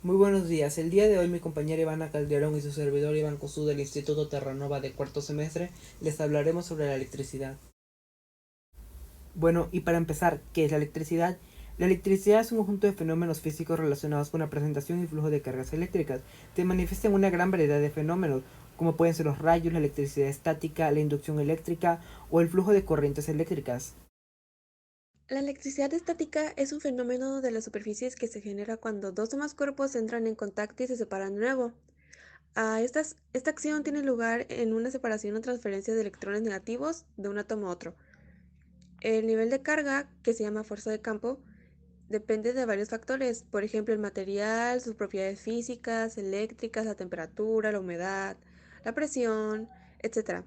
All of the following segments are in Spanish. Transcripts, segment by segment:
Muy buenos días. El día de hoy mi compañera Ivana Calderón y su servidor Iván Cosú del Instituto Terranova de cuarto semestre les hablaremos sobre la electricidad. Bueno, y para empezar, ¿qué es la electricidad? La electricidad es un conjunto de fenómenos físicos relacionados con la presentación y flujo de cargas eléctricas. Se manifiesta en una gran variedad de fenómenos, como pueden ser los rayos, la electricidad estática, la inducción eléctrica o el flujo de corrientes eléctricas. La electricidad estática es un fenómeno de las superficies que se genera cuando dos o más cuerpos entran en contacto y se separan de nuevo. Esta acción tiene lugar en una separación o transferencia de electrones negativos de un átomo a otro. El nivel de carga, que se llama fuerza de campo, depende de varios factores, por ejemplo, el material, sus propiedades físicas, eléctricas, la temperatura, la humedad, la presión, etc.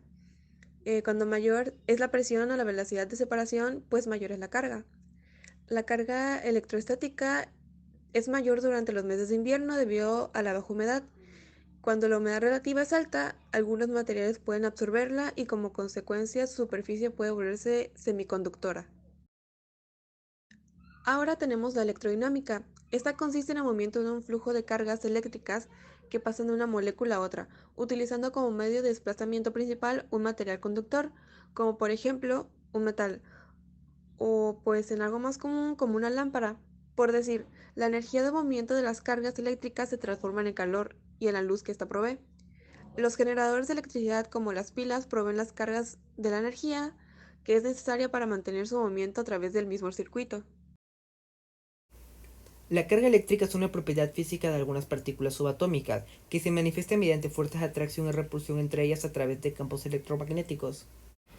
Cuando mayor es la presión o la velocidad de separación, pues mayor es la carga. La carga electrostática es mayor durante los meses de invierno debido a la baja humedad. Cuando la humedad relativa es alta, algunos materiales pueden absorberla y como consecuencia su superficie puede volverse semiconductora. Ahora tenemos la electrodinámica. Esta consiste en el movimiento de un flujo de cargas eléctricas que pasan de una molécula a otra, utilizando como medio de desplazamiento principal un material conductor, como por ejemplo un metal, o pues en algo más común como una lámpara. Por decir, la energía de movimiento de las cargas eléctricas se transforma en calor y en la luz que ésta provee. Los generadores de electricidad como las pilas proveen las cargas de la energía que es necesaria para mantener su movimiento a través del mismo circuito. La carga eléctrica es una propiedad física de algunas partículas subatómicas, que se manifiesta mediante fuerzas de atracción y repulsión entre ellas a través de campos electromagnéticos.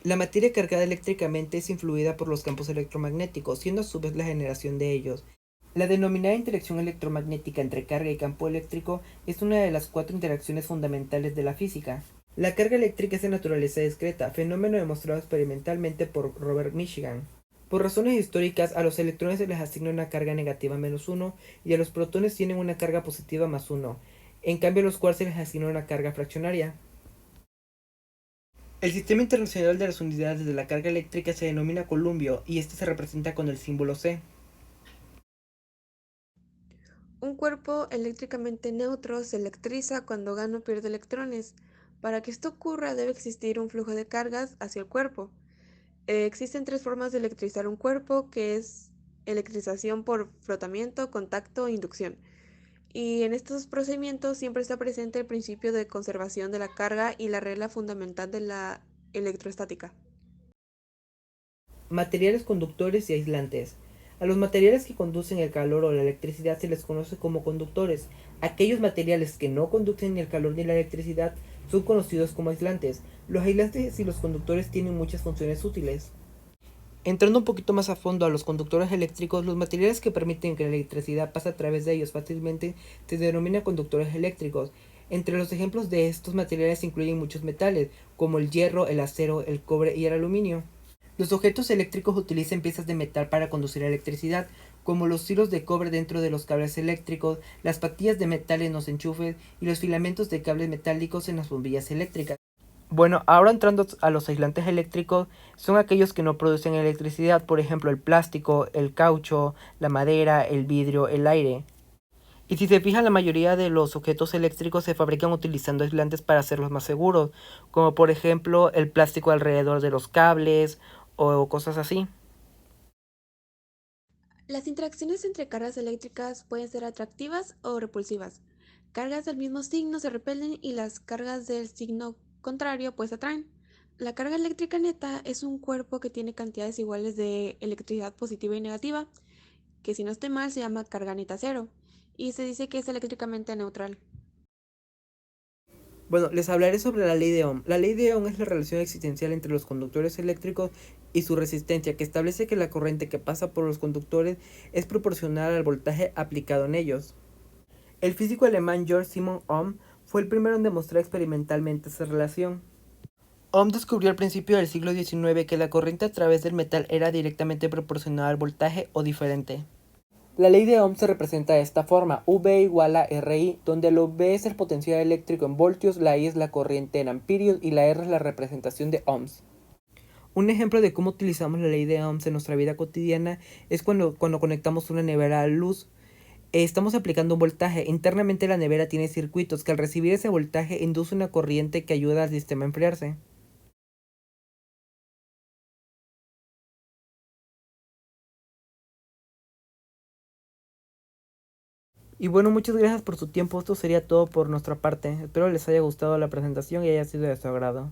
La materia cargada eléctricamente es influida por los campos electromagnéticos, siendo a su vez la generación de ellos. La denominada interacción electromagnética entre carga y campo eléctrico es una de las cuatro interacciones fundamentales de la física. La carga eléctrica es de naturaleza discreta, fenómeno demostrado experimentalmente por Robert Michigan. Por razones históricas, a los electrones se les asigna una carga negativa -1 y a los protones tienen una carga positiva +1. En cambio, a los quarks se les asigna una carga fraccionaria. El sistema internacional de las unidades de la carga eléctrica se denomina columbio y este se representa con el símbolo C. Un cuerpo eléctricamente neutro se electriza cuando gana o pierde electrones. Para que esto ocurra debe existir un flujo de cargas hacia el cuerpo. Existen tres formas de electrizar un cuerpo, que es electrización por frotamiento, contacto e inducción. Y en estos procedimientos siempre está presente el principio de conservación de la carga y la regla fundamental de la electrostática. Materiales conductores y aislantes. A los materiales que conducen el calor o la electricidad se les conoce como conductores. Aquellos materiales que no conducen ni el calor ni la electricidad son conocidos como aislantes. Los aislantes y los conductores tienen muchas funciones útiles. Entrando un poquito más a fondo a los conductores eléctricos, los materiales que permiten que la electricidad pase a través de ellos fácilmente se denominan conductores eléctricos. Entre los ejemplos de estos materiales se incluyen muchos metales, como el hierro, el acero, el cobre y el aluminio. Los objetos eléctricos utilizan piezas de metal para conducir electricidad, como los hilos de cobre dentro de los cables eléctricos, las patillas de metal en los enchufes y los filamentos de cables metálicos en las bombillas eléctricas. Bueno, ahora entrando a los aislantes eléctricos, son aquellos que no producen electricidad, por ejemplo el plástico, el caucho, la madera, el vidrio, el aire. Y si se fijan, la mayoría de los objetos eléctricos se fabrican utilizando aislantes para hacerlos más seguros, como por ejemplo el plástico alrededor de los cables o cosas así. Las interacciones entre cargas eléctricas pueden ser atractivas o repulsivas. Cargas del mismo signo se repelen y las cargas del signo contrario pues atraen. La carga eléctrica neta es un cuerpo que tiene cantidades iguales de electricidad positiva y negativa, que si no estoy mal se llama carga neta cero, y se dice que es eléctricamente neutral. Bueno, les hablaré sobre la ley de Ohm. La ley de Ohm es la relación existencial entre los conductores eléctricos y su resistencia, que establece que la corriente que pasa por los conductores es proporcional al voltaje aplicado en ellos. El físico alemán Georg Simon Ohm fue el primero en demostrar experimentalmente esa relación. Ohm descubrió al principio del siglo XIX que la corriente a través del metal era directamente proporcional al voltaje o diferente. La ley de Ohm se representa de esta forma: V igual a RI, donde el V es el potencial eléctrico en voltios, la I es la corriente en amperios y la R es la representación de ohms. Un ejemplo de cómo utilizamos la ley de ohms en nuestra vida cotidiana es cuando conectamos una nevera a la luz. Estamos aplicando un voltaje. Internamente la nevera tiene circuitos que al recibir ese voltaje induce una corriente que ayuda al sistema a enfriarse. Y bueno, muchas gracias por su tiempo. Esto sería todo por nuestra parte. Espero les haya gustado la presentación y haya sido de su agrado.